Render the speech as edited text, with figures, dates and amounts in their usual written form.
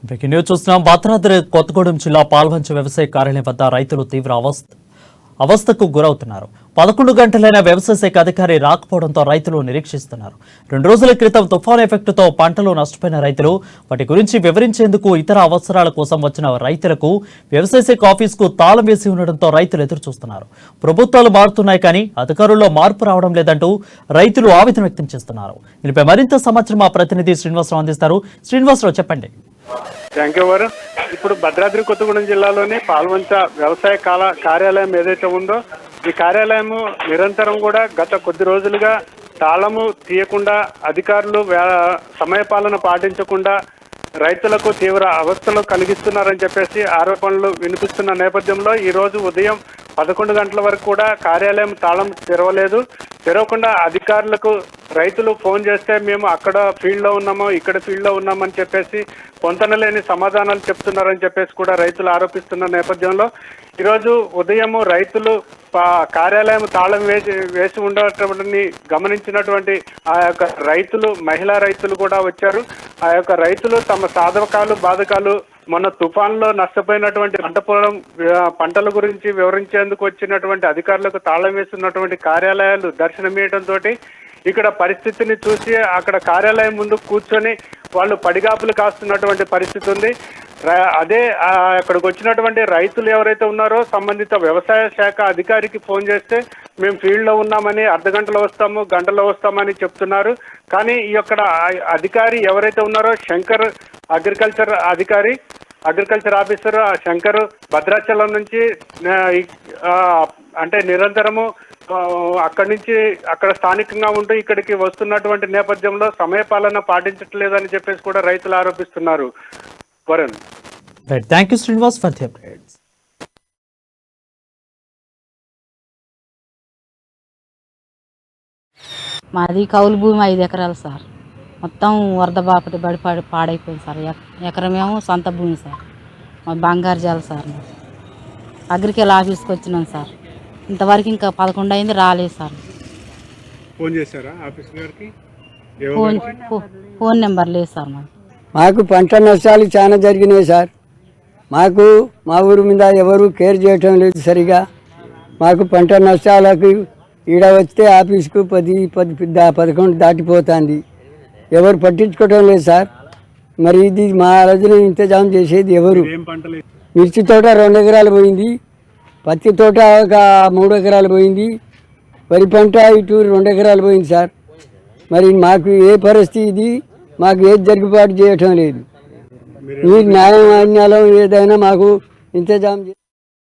Breaking news చూస్తున్నాం. భద్రాద్రి కొత్తగూడెం జిల్లా పాల్వంచ వ్యవసాయ కార్యాలయం వద్ద రైతులు తీవ్ర అవస్థకు గురవుతున్నారు. 11 గంటలైన వ్యవసాయ శాఖ అధికారి రాకపోవడంతో రైతులు నిరీక్షిస్తున్నారు. 2 రోజుల క్రితం తుఫాన్ ఎఫెక్టుతో పంటలు నష్టపోయిన రైతులు వాటి గురించి వివరించేందుకు ఇతర అవసరాల కోసం వచ్చిన రైతులకు వ్యవసాయ శాఖ ఆఫీసుకు తాళం వేసి ఉండడంతో రైతులు ఎదురు చూస్తున్నారు. ప్రభుత్వాలు మారుతున్నాయి కానీ అధికారుల్లో మార్పు రావడం లేదంటూ రైతులు ఆవేదన వ్యక్తం చేస్తున్నారు. దీనిపై మరింత సమాచారం మా ప్రతినిధి శ్రీనివాసరావు అందిస్తారు. శ్రీనివాసరావు, చెప్పండి. థ్యాంక్ యూ గారు. ఇప్పుడు భద్రాద్రి కొత్తగూడెం జిల్లాలోని పాల్వంచ వ్యవసాయ కార్యాలయం ఏదైతే ఉందో ఈ కార్యాలయము నిరంతరం కూడా గత కొద్ది రోజులుగా తాళము తీయకుండా అధికారులు సమయపాలన పాటించకుండా రైతులకు తీవ్ర అవస్థలు కలిగిస్తున్నారని చెప్పేసి ఆరోపణలు వినిపిస్తున్న నేపథ్యంలో ఈ రోజు ఉదయం 11 గంటల వరకు కూడా కార్యాలయం తాళం తెరవకుండా అధికారులకు రైతులు ఫోన్ చేస్తే మేము అక్కడ ఫీల్డ్లో ఉన్నామో ఇక్కడ ఫీల్డ్లో ఉన్నామని చెప్పేసి పొంతనలేని సమాధానాలు చెప్తున్నారని చెప్పేసి కూడా రైతులు ఆరోపిస్తున్న నేపథ్యంలో ఈరోజు ఉదయం రైతులు కార్యాలయం తాళం వేసి ఉండటం గమనించినటువంటి ఆ యొక్క రైతులు, మహిళా రైతులు కూడా వచ్చారు. ఆ యొక్క రైతులు తమ సాధకాలు బాధకాలు మొన్న తుఫాన్లో నష్టపోయినటువంటి పంటల గురించి వివరించేందుకు వచ్చినటువంటి అధికారులకు తాళం వేస్తున్నటువంటి కార్యాలయాలు దర్శనమియడంతో ఇక్కడ పరిస్థితిని చూసి అక్కడ కార్యాలయం ముందు కూర్చొని వాళ్ళు పడిగాపులు కాస్తున్నటువంటి పరిస్థితి ఉంది. అదే అక్కడికి వచ్చినటువంటి రైతులు ఎవరైతే ఉన్నారో సంబంధిత వ్యవసాయ శాఖ అధికారికి ఫోన్ చేస్తే మేము ఫీల్డ్లో ఉన్నామని, అర్ధగంటలో వస్తాము, గంటలో వస్తామని చెప్తున్నారు. కానీ ఈ యొక్క అధికారి ఎవరైతే ఉన్నారో శంకర్, అగ్రికల్చర్ ఆఫీసర్ శంకర్ భద్రాచలం నుంచి అంటే నిరంతరము అక్కడ స్థానికంగా ఉంటూ ఇక్కడికి వస్తున్నటువంటి నేపథ్యంలో సమయపాలన పాటించట్లేదని చెప్పేసి కూడా రైతులు ఆరోపిస్తున్నారు. Varun, thank you Srinivas for the updates. మాది కౌలు భూమి 5 ఎకరాలు సార్. మొత్తం వరద బాపటి బడి పాడైపోయింది సార్. ఎకరమేమో సొంత భూమి సార్. మా బంగారు జాల సార్. అగ్రికల్ ఆఫీస్కి వచ్చినాం సార్. ఇంతవరకు ఇంకా 11 అయింది, రాలేదు సార్. ఫోన్ చేశారా ఆఫీస్ గారికి? ఫోన్ నెంబర్ లేదు సార్. మాకు పంట నష్టాలు చాలా జరిగినాయి సార్. మా ఊరు మీద ఎవరు కేర్ చేయటం లేదు సరిగా. మాకు పంట నష్టాలకు ఈడ వస్తే ఆఫీస్కు 10-11 దాటిపోతుంది. ఎవరు పట్టించుకోవటం లేదు సార్. మరి ఇది మా రోజున ఇంతజాం చేసేది ఎవరు? మిర్చి తోట 2 ఎకరాలు పోయింది, పత్తి తోట ఒక 3 ఎకరాలు పోయింది, వరి పంట ఇటు 2 ఎకరాలు పోయింది సార్. మరి మాకు ఏ పరిస్థితి ఇది? మాకు ఏది జరుగుబాటు చేయటం లేదు. ఈ న్యాయం ఏదైనా మాకు ఇంతజాం